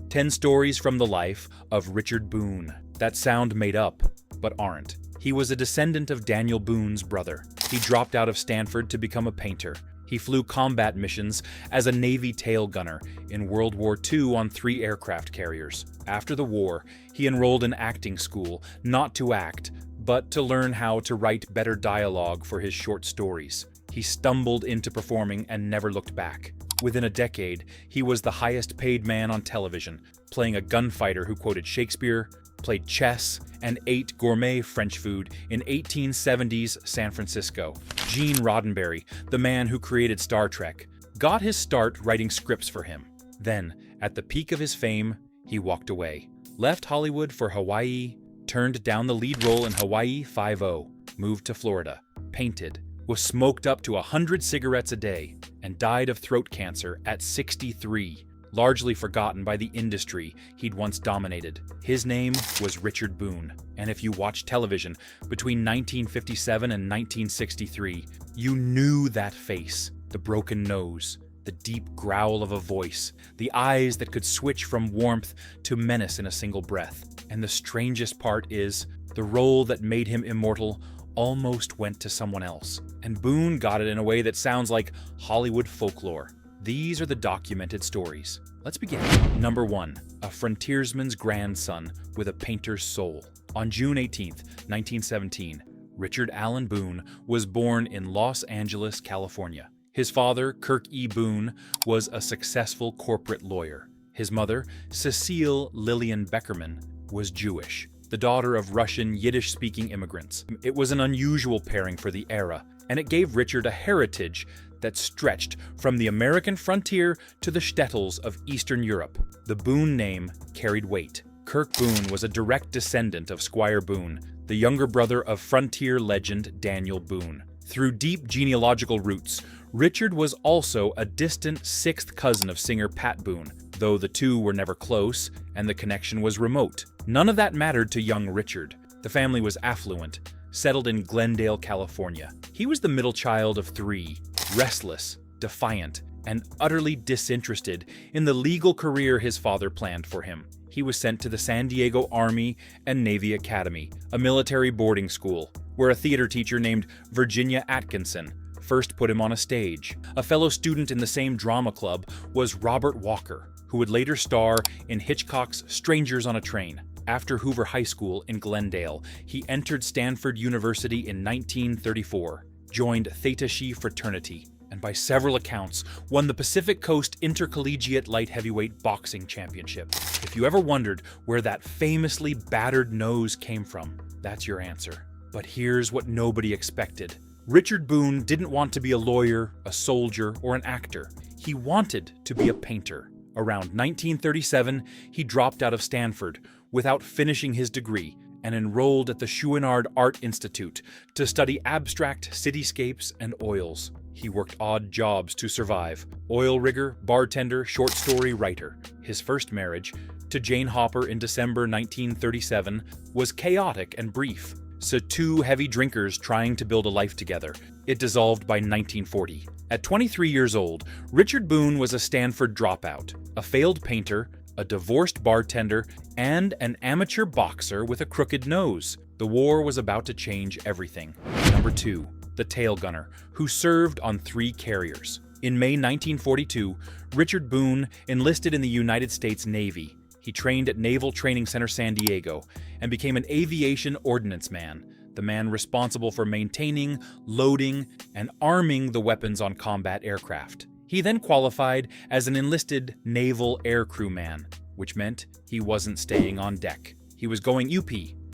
10 stories from the life of Richard Boone that sound made up, but aren't. He was a descendant of Daniel Boone's brother. He dropped out of Stanford to become a painter. He flew combat missions as a Navy tail gunner in World War II on 3 aircraft carriers. After the war, he enrolled in acting school, not to act, but to learn how to write better dialogue for his short stories. He stumbled into performing and never looked back. Within a decade, he was the highest paid man on television, playing a gunfighter who quoted Shakespeare, played chess, and ate gourmet French food in 1870s San Francisco. Gene Roddenberry, the man who created Star Trek, got his start writing scripts for him. Then, at the peak of his fame, he walked away, left Hollywood for Hawaii, turned down the lead role in Hawaii Five-0, moved to Florida, painted, was smoked up to 100 cigarettes a day, and died of throat cancer at 63, largely forgotten by the industry he'd once dominated. His name was Richard Boone, and if you watched television between 1957 and 1963, you knew that face, the broken nose, the deep growl of a voice, the eyes that could switch from warmth to menace in a single breath. And the strangest part is, the role that made him immortal almost went to someone else, and Boone got it in a way that sounds like Hollywood folklore. These are the documented stories. Let's begin. Number 1. A frontiersman's grandson with a painter's soul. On June 18, 1917, Richard Allen Boone was born in Los Angeles, California. His father, Kirk E. Boone, was a successful corporate lawyer. His mother, Cecile Lillian Beckerman, was Jewish, the daughter of Russian Yiddish-speaking immigrants. It was an unusual pairing for the era, and it gave Richard a heritage that stretched from the American frontier to the shtetls of Eastern Europe. The Boone name carried weight. Kirk Boone was a direct descendant of Squire Boone, the younger brother of frontier legend Daniel Boone. Through deep genealogical roots, Richard was also a distant 6th cousin of singer Pat Boone, though the two were never close and the connection was remote. None of that mattered to young Richard. The family was affluent, settled in Glendale, California. He was the middle child of 3, restless, defiant, and utterly disinterested in the legal career his father planned for him. He was sent to the San Diego Army and Navy Academy, a military boarding school, where a theater teacher named Virginia Atkinson first put him on a stage. A fellow student in the same drama club was Robert Walker, who would later star in Hitchcock's Strangers on a Train. After Hoover High School in Glendale, he entered Stanford University in 1934, joined Theta Chi fraternity, and by several accounts won the Pacific Coast Intercollegiate Light Heavyweight Boxing Championship. If you ever wondered where that famously battered nose came from, that's your answer. But here's what nobody expected. Richard Boone didn't want to be a lawyer, a soldier, or an actor. He wanted to be a painter. Around 1937, he dropped out of Stanford without finishing his degree and enrolled at the Chouinard Art Institute to study abstract cityscapes and oils. He worked odd jobs to survive: oil rigger, bartender, short story writer. His first marriage, to Jane Hopper in December 1937, was chaotic and brief. So 2 heavy drinkers trying to build a life together. It dissolved by 1940. At 23 years old, Richard Boone was a Stanford dropout, a failed painter, a divorced bartender, and an amateur boxer with a crooked nose. The war was about to change everything. Number 2. The tail gunner, who served on 3 carriers. In May 1942, Richard Boone enlisted in the United States Navy. He trained at Naval Training Center San Diego and became an aviation ordnance man, the man responsible for maintaining, loading, and arming the weapons on combat aircraft. He then qualified as an enlisted naval aircrew man, which meant he wasn't staying on deck. He was going UP.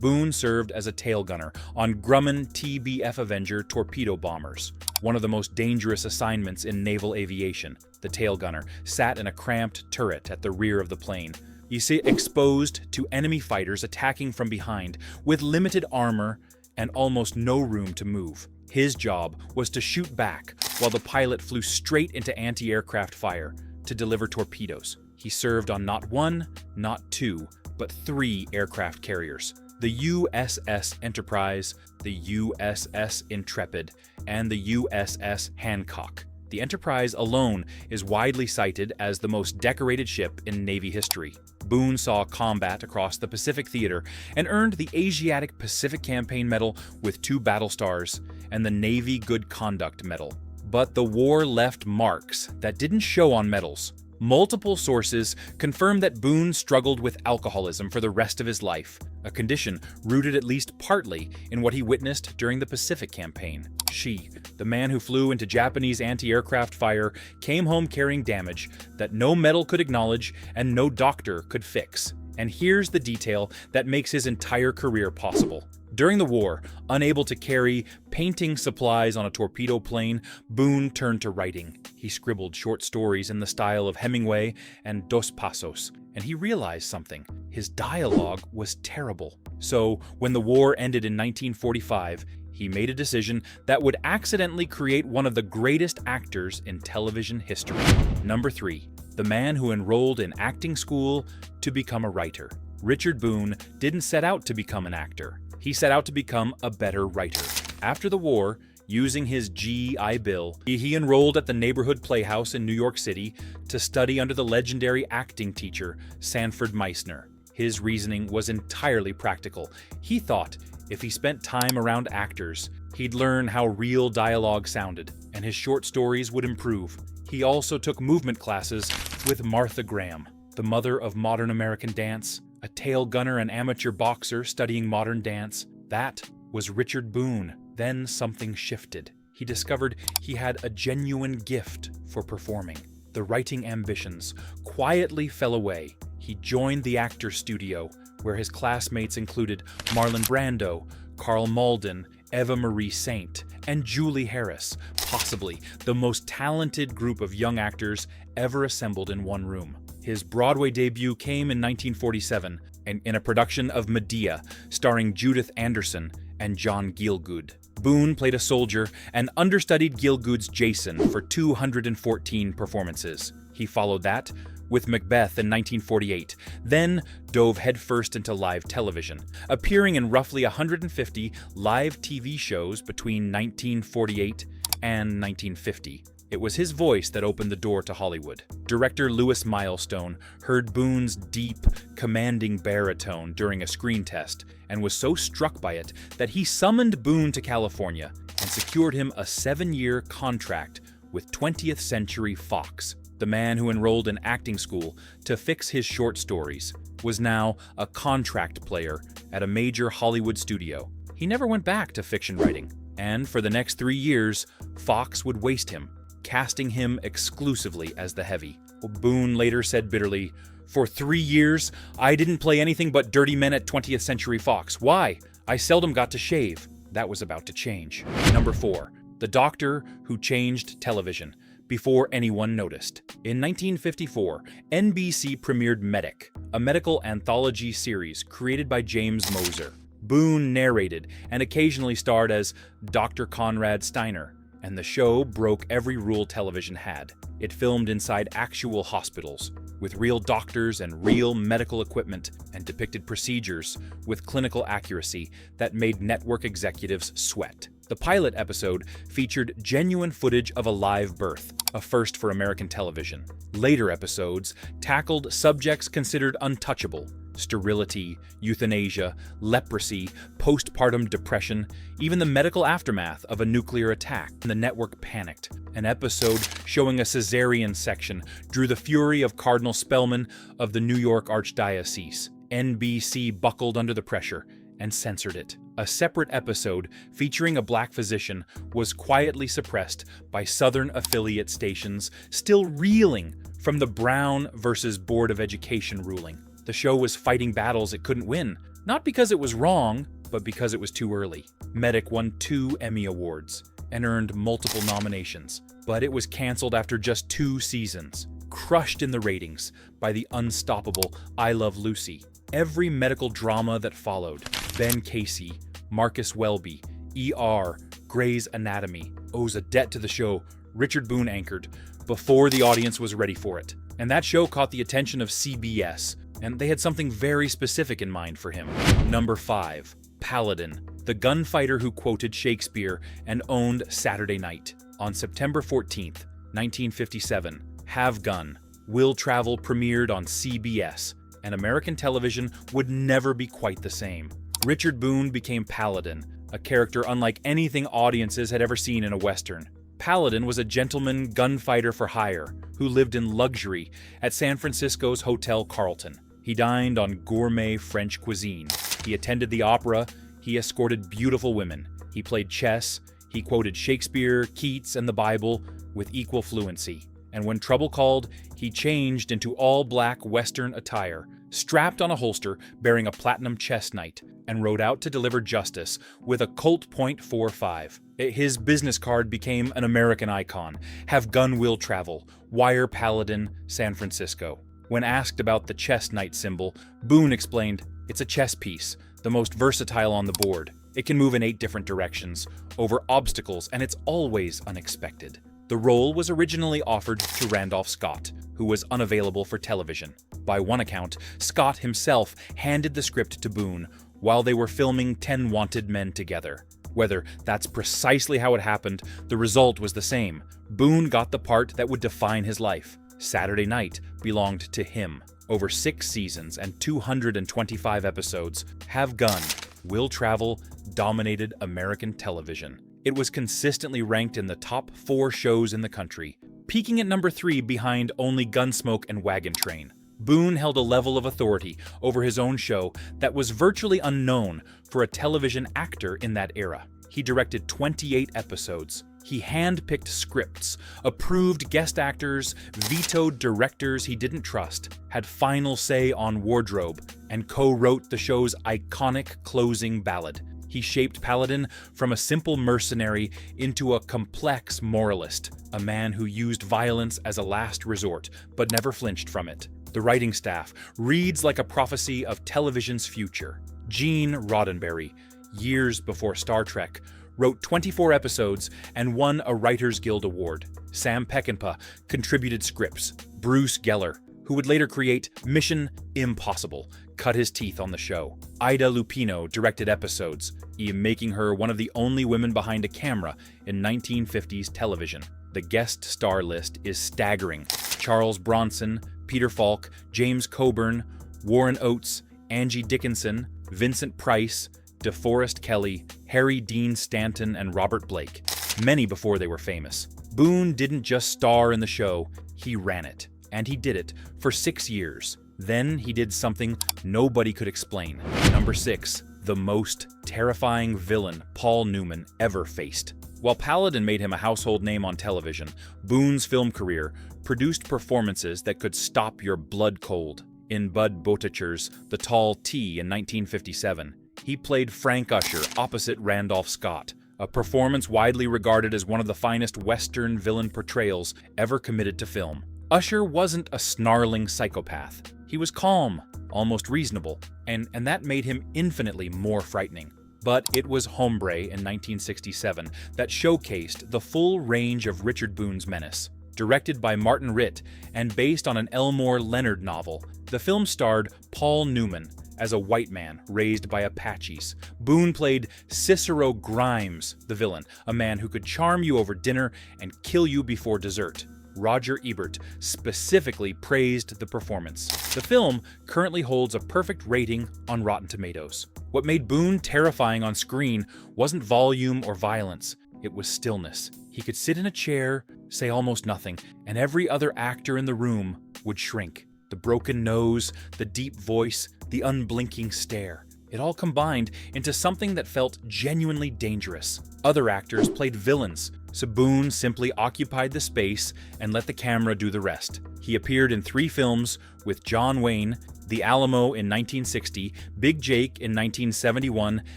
Boone served as a tail gunner on Grumman TBF Avenger torpedo bombers, one of the most dangerous assignments in naval aviation. The tail gunner sat in a cramped turret at the rear of the plane. You see, exposed to enemy fighters attacking from behind with limited armor and almost no room to move. His job was to shoot back while the pilot flew straight into anti-aircraft fire to deliver torpedoes. He served on not 1, not 2, but 3 aircraft carriers: the USS Enterprise, the USS Intrepid, and the USS Hancock. The Enterprise alone is widely cited as the most decorated ship in Navy history. Boone saw combat across the Pacific Theater and earned the Asiatic Pacific Campaign Medal with 2 battle stars and the Navy Good Conduct Medal. But the war left marks that didn't show on medals. Multiple sources confirm that Boone struggled with alcoholism for the rest of his life, a condition rooted at least partly in what he witnessed during the Pacific Campaign. She, the man who flew into Japanese anti-aircraft fire, came home carrying damage that no medal could acknowledge and no doctor could fix. And here's the detail that makes his entire career possible. During the war, unable to carry painting supplies on a torpedo plane, Boone turned to writing. He scribbled short stories in the style of Hemingway and Dos Passos, and he realized something. His dialogue was terrible. So, when the war ended in 1945, he made a decision that would accidentally create one of the greatest actors in television history. Number 3. The man who enrolled in acting school to become a writer. Richard Boone didn't set out to become an actor. He set out to become a better writer. After the war, using his GI Bill, he enrolled at the neighborhood playhouse in New York City to study under the legendary acting teacher, Sanford Meisner. His reasoning was entirely practical. He thought if he spent time around actors, he'd learn how real dialogue sounded, and his short stories would improve. He also took movement classes with Martha Graham, the mother of modern American dance, a tail gunner and amateur boxer studying modern dance. That was Richard Boone. Then something shifted. He discovered he had a genuine gift for performing. The writing ambitions quietly fell away. He joined the actor's studio, where his classmates included Marlon Brando, Carl Malden, Eva Marie Saint, and Julie Harris, possibly the most talented group of young actors ever assembled in one room. His Broadway debut came in 1947 in a production of Medea, starring Judith Anderson and John Gielgud. Boone played a soldier and understudied Gielgud's Jason for 214 performances. He followed that with Macbeth in 1948, then dove headfirst into live television, appearing in roughly 150 live TV shows between 1948 and 1950. It was his voice that opened the door to Hollywood. Director Louis Milestone heard Boone's deep, commanding baritone during a screen test and was so struck by it that he summoned Boone to California and secured him a 7-year contract with 20th Century Fox. The man who enrolled in acting school to fix his short stories was now a contract player at a major Hollywood studio. He never went back to fiction writing, and for the next 3 years, Fox would waste him, casting him exclusively as the heavy. Boone later said bitterly, "For 3 years, I didn't play anything but dirty men at 20th Century Fox. Why? I seldom got to shave." That was about to change. Number 4. The doctor who changed television before anyone noticed. In 1954, NBC premiered Medic, a medical anthology series created by James Moser. Boone narrated and occasionally starred as Dr. Conrad Steiner, and the show broke every rule television had. It filmed inside actual hospitals, with real doctors and real medical equipment, and depicted procedures with clinical accuracy that made network executives sweat. The pilot episode featured genuine footage of a live birth, a first for American television. Later episodes tackled subjects considered untouchable: sterility, euthanasia, leprosy, postpartum depression, even the medical aftermath of a nuclear attack. The network panicked. An episode showing a cesarean section drew the fury of Cardinal Spellman of the New York Archdiocese. NBC buckled under the pressure and censored it. A separate episode featuring a black physician was quietly suppressed by Southern affiliate stations, still reeling from the Brown versus Board of Education ruling. The show was fighting battles it couldn't win, not because it was wrong, but because it was too early. Medic won 2 Emmy Awards and earned multiple nominations, but it was canceled after just 2 seasons, crushed in the ratings by the unstoppable I Love Lucy. Every medical drama that followed, Ben Casey, Marcus Welby, ER, Grey's Anatomy, owes a debt to the show Richard Boone anchored before the audience was ready for it. And that show caught the attention of CBS, and they had something very specific in mind for him. Number 5. Paladin, the gunfighter who quoted Shakespeare and owned Saturday Night. On September 14th, 1957, Have Gun, Will Travel premiered on CBS, and American television would never be quite the same. Richard Boone became Paladin, a character unlike anything audiences had ever seen in a Western. Paladin was a gentleman gunfighter for hire who lived in luxury at San Francisco's Hotel Carlton. He dined on gourmet French cuisine. He attended the opera. He escorted beautiful women. He played chess. He quoted Shakespeare, Keats, and the Bible with equal fluency. And when trouble called, he changed into all-black Western attire, strapped on a holster bearing a platinum chess knight, and rode out to deliver justice with a Colt .45. His business card became an American icon: have gun will travel, wire Paladin, San Francisco. When asked about the chess knight symbol, Boone explained, "It's a chess piece, the most versatile on the board. It can move in 8 different directions, over obstacles, and it's always unexpected." The role was originally offered to Randolph Scott, who was unavailable for television. By one account, Scott himself handed the script to Boone while they were filming 10 Wanted Men together. Whether that's precisely how it happened, the result was the same. Boone got the part that would define his life. Saturday Night belonged to him. Over 6 seasons and 225 episodes, Have Gun, Will Travel dominated American television. It was consistently ranked in the top 4 shows in the country, peaking at number 3 behind only Gunsmoke and Wagon Train. Boone held a level of authority over his own show that was virtually unknown for a television actor in that era. He directed 28 episodes. He hand-picked scripts, approved guest actors, vetoed directors he didn't trust, had final say on wardrobe, and co-wrote the show's iconic closing ballad. He shaped Paladin from a simple mercenary into a complex moralist, a man who used violence as a last resort, but never flinched from it. The writing staff reads like a prophecy of television's future. Gene Roddenberry, years before Star Trek, wrote 24 episodes and won a Writers Guild Award. Sam Peckinpah contributed scripts. Bruce Geller, who would later create Mission Impossible, cut his teeth on the show. Ida Lupino directed episodes, making her one of the only women behind a camera in 1950s television. The guest star list is staggering. Charles Bronson, Peter Falk, James Coburn, Warren Oates, Angie Dickinson, Vincent Price, DeForest Kelley, Harry Dean Stanton, and Robert Blake, many before they were famous. Boone didn't just star in the show, he ran it. And he did it for 6 years. Then he did something nobody could explain. Number 6, the most terrifying villain Paul Newman ever faced. While Paladin made him a household name on television, Boone's film career produced performances that could stop your blood cold. In Bud Boticher's The Tall T in 1957, he played Frank Usher opposite Randolph Scott, a performance widely regarded as one of the finest Western villain portrayals ever committed to film. Usher wasn't a snarling psychopath. He was calm, almost reasonable, and that made him infinitely more frightening. But it was Hombre in 1967 that showcased the full range of Richard Boone's menace. Directed by Martin Ritt and based on an Elmore Leonard novel, the film starred Paul Newman as a white man raised by Apaches. Boone played Cicero Grimes, the villain, a man who could charm you over dinner and kill you before dessert. Roger Ebert specifically praised the performance. The film currently holds a perfect rating on Rotten Tomatoes. What made Boone terrifying on screen wasn't volume or violence, it was stillness. He could sit in a chair, say almost nothing, and every other actor in the room would shrink. The broken nose, the deep voice, the unblinking stare. It all combined into something that felt genuinely dangerous. Other actors played villains, so Boone simply occupied the space and let the camera do the rest. He appeared in 3 films with John Wayne, The Alamo in 1960, Big Jake in 1971,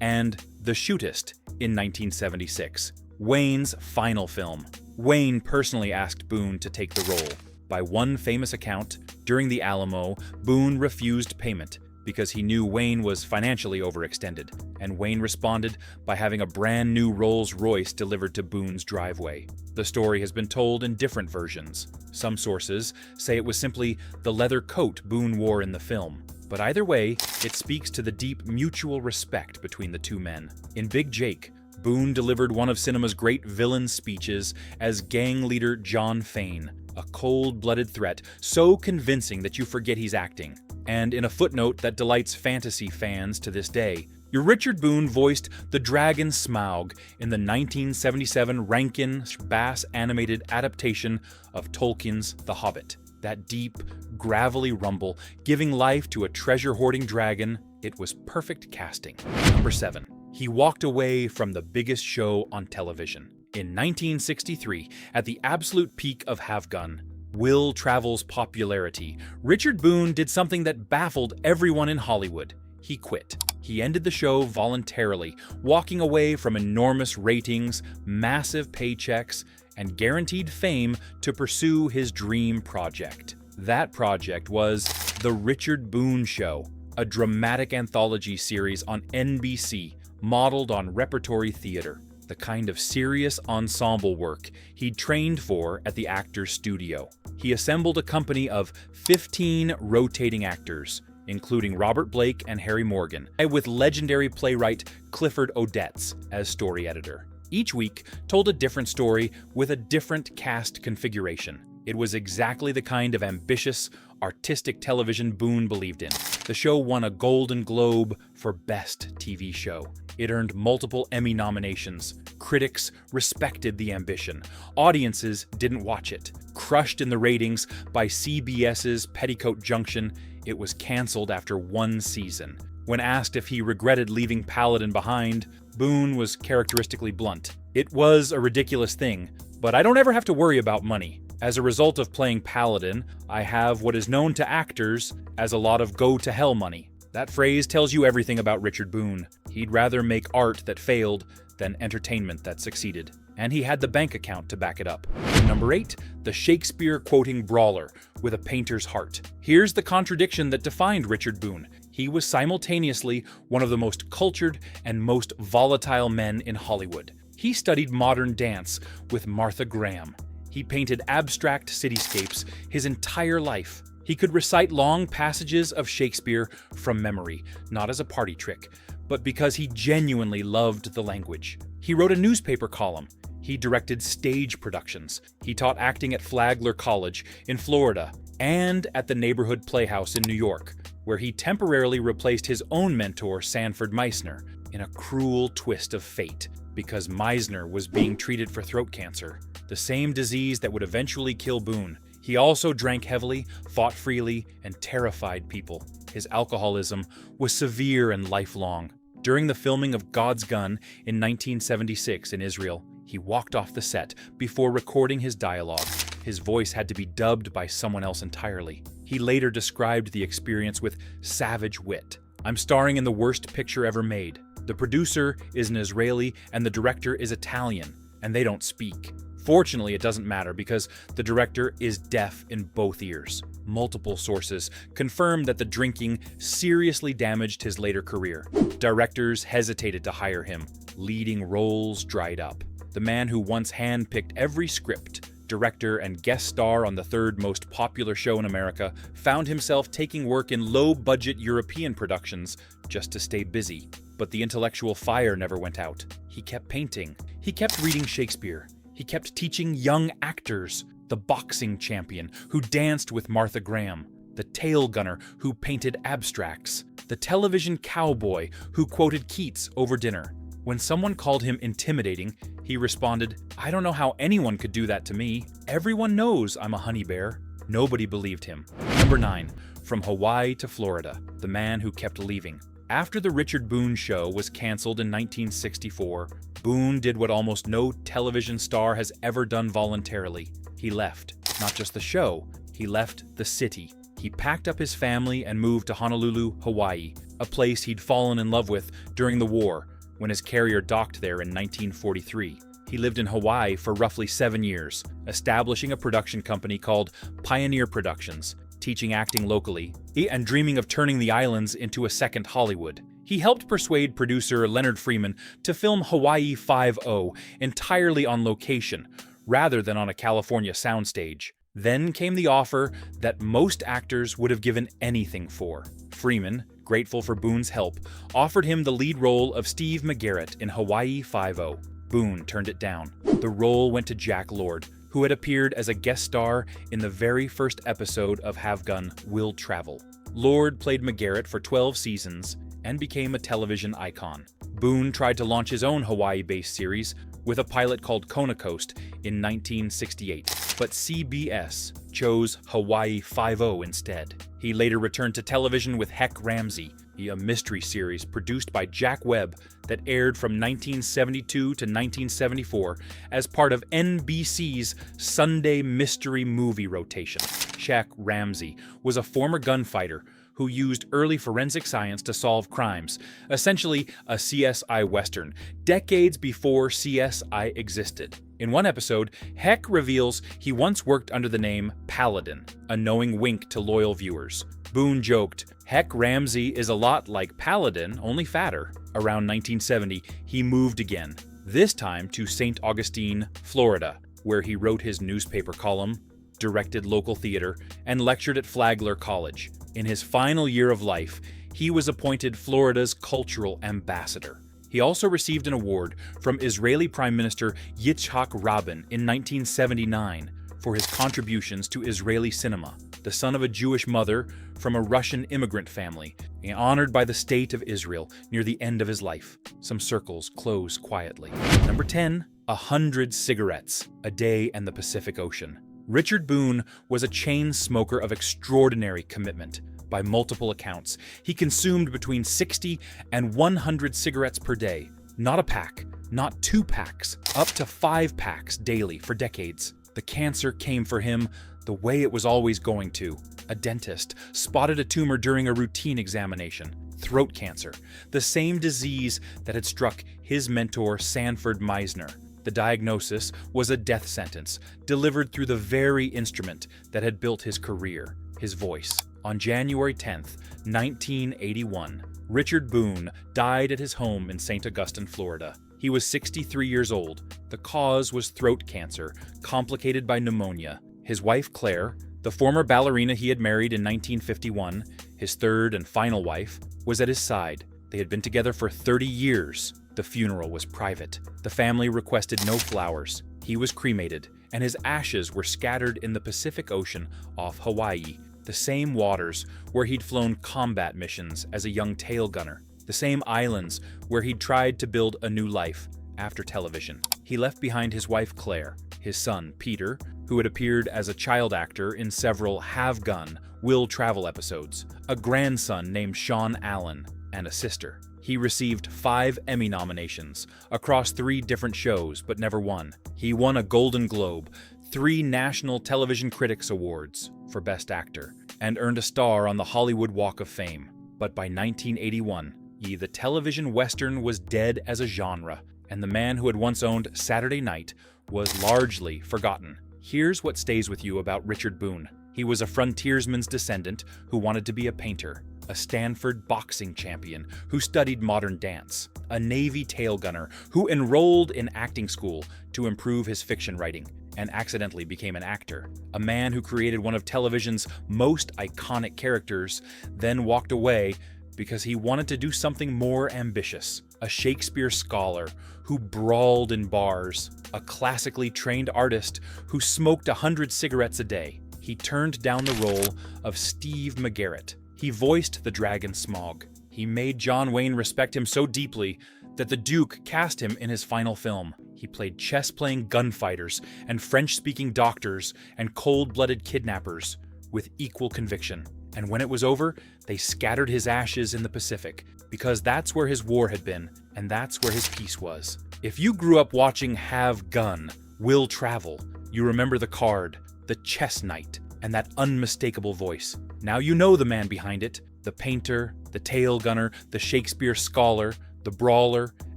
and The Shootist in 1976. Wayne's final film. Wayne personally asked Boone to take the role. By one famous account, during The Alamo, Boone refused payment because he knew Wayne was financially overextended, and Wayne responded by having a brand new Rolls-Royce delivered to Boone's driveway. The story has been told in different versions. Some sources say it was simply the leather coat Boone wore in the film, but either way, it speaks to the deep mutual respect between the two men. In Big Jake, Boone delivered one of cinema's great villain speeches as gang leader John Fane, a cold-blooded threat so convincing that you forget he's acting. And in a footnote that delights fantasy fans to this day, your Richard Boone voiced the dragon Smaug in the 1977 Rankin-Bass animated adaptation of Tolkien's The Hobbit. That deep, gravelly rumble, giving life to a treasure-hoarding dragon, it was perfect casting. Number 7. He walked away from the biggest show on television. In 1963, at the absolute peak of Have Gun, Will Travel's popularity, Richard Boone did something that baffled everyone in Hollywood. He quit. He ended the show voluntarily, walking away from enormous ratings, massive paychecks, and guaranteed fame to pursue his dream project. That project was The Richard Boone Show, a dramatic anthology series on NBC modeled on repertory theater, the kind of serious ensemble work he'd trained for at the Actors Studio. He assembled a company of 15 rotating actors, including Robert Blake and Harry Morgan, with legendary playwright Clifford Odets as story editor. Each week told a different story with a different cast configuration. It was exactly the kind of ambitious, artistic television Boone believed in. The show won a Golden Globe for Best TV Show. It earned multiple Emmy nominations. Critics respected the ambition. Audiences didn't watch it. Crushed in the ratings by CBS's Petticoat Junction, it was canceled after one season. When asked if he regretted leaving Paladin behind, Boone was characteristically blunt. It was a ridiculous thing, but I don't ever have to worry about money. As a result of playing Paladin, I have what is known to actors as a lot of go-to-hell money. That phrase tells you everything about Richard Boone. He'd rather make art that failed than entertainment that succeeded. And he had the bank account to back it up. Number 8, the Shakespeare-Quoting Brawler with a painter's heart. Here's the contradiction that defined Richard Boone. He was simultaneously one of the most cultured and most volatile men in Hollywood. He studied modern dance with Martha Graham. He painted abstract cityscapes his entire life. He could recite long passages of Shakespeare from memory, not as a party trick, but because he genuinely loved the language. He wrote a newspaper column. He directed stage productions. He taught acting at Flagler College in Florida and at the Neighborhood Playhouse in New York, where he temporarily replaced his own mentor, Sanford Meisner, in a cruel twist of fate, because Meisner was being treated for throat cancer, the same disease that would eventually kill Boone. He also drank heavily, fought freely, and terrified people. His alcoholism was severe and lifelong. During the filming of God's Gun in 1976 in Israel, he walked off the set before recording his dialogue. His voice had to be dubbed by someone else entirely. He later described the experience with savage wit. "I'm starring in the worst picture ever made. The producer is an Israeli and the director is Italian, and they don't speak. Fortunately, it doesn't matter because the director is deaf in both ears." Multiple sources confirm that the drinking seriously damaged his later career. Directors hesitated to hire him. Leading roles dried up. The man who once handpicked every script, director, and guest star on the third most popular show in America found himself taking work in low-budget European productions just to stay busy. But the intellectual fire never went out. He kept painting. He kept reading Shakespeare. He kept teaching young actors. The boxing champion who danced with Martha Graham. The tail gunner who painted abstracts. The television cowboy who quoted Keats over dinner. When someone called him intimidating, he responded, "I don't know how anyone could do that to me. Everyone knows I'm a honey bear." Nobody believed him. Number 9. From Hawaii to Florida, the man who kept leaving. After the Richard Boone Show was canceled in 1964, Boone did what almost no television star has ever done voluntarily. He left. Not just the show, he left the city. He packed up his family and moved to Honolulu, Hawaii, a place he'd fallen in love with during the war when his carrier docked there in 1943. He lived in Hawaii for roughly 7 years, establishing a production company called Pioneer Productions, teaching acting locally, and dreaming of turning the islands into a second Hollywood. He helped persuade producer Leonard Freeman to film Hawaii Five-0 entirely on location, rather than on a California soundstage. Then came the offer that most actors would have given anything for. Freeman, grateful for Boone's help, offered him the lead role of Steve McGarrett in Hawaii Five-0. Boone turned it down. The role went to Jack Lord, who had appeared as a guest star in the very first episode of Have Gun, Will Travel. Lord played McGarrett for 12 seasons and became a television icon. Boone tried to launch his own Hawaii-based series with a pilot called Kona Coast in 1968, but CBS chose Hawaii Five-0 instead. He later returned to television with Heck Ramsay, a mystery series produced by Jack Webb that aired from 1972 to 1974 as part of NBC's Sunday mystery movie rotation. Jack Ramsay was a former gunfighter who used early forensic science to solve crimes, essentially a CSI Western, decades before CSI existed. In one episode, Heck reveals he once worked under the name Paladin, a knowing wink to loyal viewers. Boone joked, "Heck Ramsay is a lot like Paladin, only fatter." Around 1970, he moved again, this time to St. Augustine, Florida, where he wrote his newspaper column, directed local theater, and lectured at Flagler College. In his final year of life, he was appointed Florida's cultural ambassador. He also received an award from Israeli Prime Minister Yitzhak Rabin in 1979 for his contributions to Israeli cinema. The son of a Jewish mother from a Russian immigrant family, honored by the State of Israel near the end of his life. Some circles close quietly. Number 10. 100 cigarettes a day in the Pacific Ocean. Richard Boone was a chain smoker of extraordinary commitment. By multiple accounts, he consumed between 60 and 100 cigarettes per day. Not a pack, not 2 packs, up to 5 packs daily for decades. The cancer came for him the way it was always going to. A dentist spotted a tumor during a routine examination. Throat cancer, the same disease that had struck his mentor Sanford Meisner. The diagnosis was a death sentence, delivered through the very instrument that had built his career, his voice. On January 10th, 1981, Richard Boone died at his home in St. Augustine, Florida. He was 63 years old. The cause was throat cancer, complicated by pneumonia. His wife, Claire, the former ballerina he had married in 1951, his third and final wife, was at his side. They had been together for 30 years. The funeral was private. The family requested no flowers. He was cremated, and his ashes were scattered in the Pacific Ocean off Hawaii, the same waters where he'd flown combat missions as a young tail gunner, the same islands where he'd tried to build a new life after television. He left behind his wife Claire, his son Peter, who had appeared as a child actor in several Have Gun, Will Travel episodes, a grandson named Sean Allen, and a sister. He received 5 Emmy nominations across 3 different shows, but never won. He won a Golden Globe, 3 National Television Critics Awards for Best Actor, and earned a star on the Hollywood Walk of Fame. But by 1981, the television Western was dead as a genre, and the man who had once owned Saturday Night was largely forgotten. Here's what stays with you about Richard Boone. He was a frontiersman's descendant who wanted to be a painter, a Stanford boxing champion who studied modern dance, a Navy tail gunner who enrolled in acting school to improve his fiction writing and accidentally became an actor, a man who created one of television's most iconic characters, then walked away because he wanted to do something more ambitious, a Shakespeare scholar who brawled in bars, a classically trained artist who smoked 100 cigarettes a day. He turned down the role of Steve McGarrett. He voiced the dragon Smog. He made John Wayne respect him so deeply that the Duke cast him in his final film. He played chess-playing gunfighters and French-speaking doctors and cold-blooded kidnappers with equal conviction. And when it was over, they scattered his ashes in the Pacific, because that's where his war had been, and that's where his peace was. If you grew up watching Have Gun, Will Travel, you remember the card, the chess knight, and that unmistakable voice. Now you know the man behind it, the painter, the tail gunner, the Shakespeare scholar, the brawler,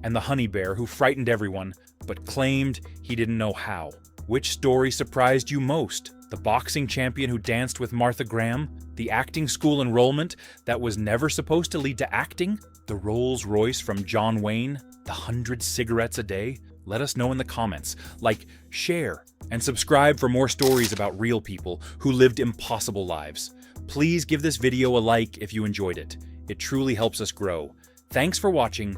and the honey bear who frightened everyone, but claimed he didn't know how. Which story surprised you most? The boxing champion who danced with Martha Graham? The acting school enrollment that was never supposed to lead to acting? The Rolls Royce from John Wayne? The 100 cigarettes a day? Let us know in the comments. Like, share, and subscribe for more stories about real people who lived impossible lives. Please give this video a like if you enjoyed it. It truly helps us grow. Thanks for watching.